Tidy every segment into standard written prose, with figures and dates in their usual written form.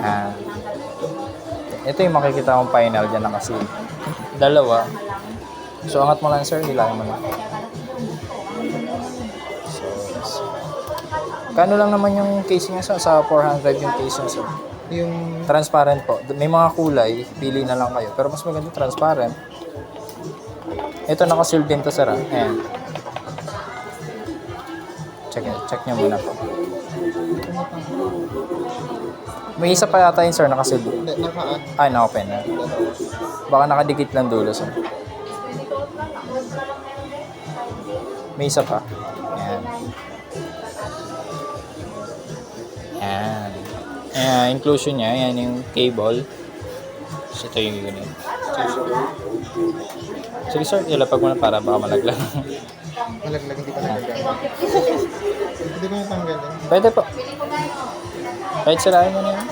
Ah. Ito yung makikita kong final dyan na kasi dalawa. So, angat mo lang sir, hilahin mo lang. So, kano lang naman yung case niya sir? Sa 400 yung case niya sir. Yung Transparent po. May mga kulay, pili na lang kayo. Pero mas maganda transparent. Ito naka-sealed din to sir. Ayan. Check nyo muna po. May isa pa yata yun sir, naka-sealed. naka Ay, na-open na. Baka nakadikit lang dulo sir. May isa pa. Ayan. Ayan. Ayan, inclusion niya. Ayan yung cable. So, ito yung unit. Sige sir, ilapag mo na para baka malaglag. malaglag, hindi pa nagagana. Hindi ko natanggalin. Pwede po. Kahit sirahin mo na yun.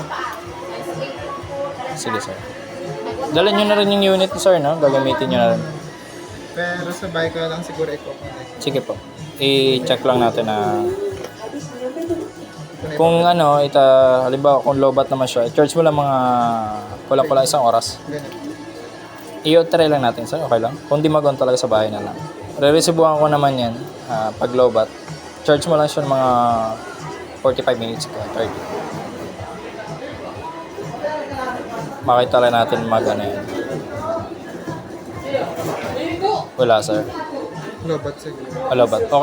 Sige sir. Dala nyo na rin yung unit sir, no? Gagamitin nyo na rin. Pero sa bike ko lang siguro i-connect. Sige po. I-check lang natin na kung ano, halimbawa kung lobat naman siya, charge mo lang mga kulang-kulang isang oras. Ganun. I-try lang natin sir, okay lang? Kung di mag-on talaga sa bahay na lang. Re-receivean ko naman yan pag lobat. Charge mo lang siya ng mga 45 minutes ka, 30. Makita lang natin mag-ano yan. Wala sir. Lobat siguro. Lobat. Okay.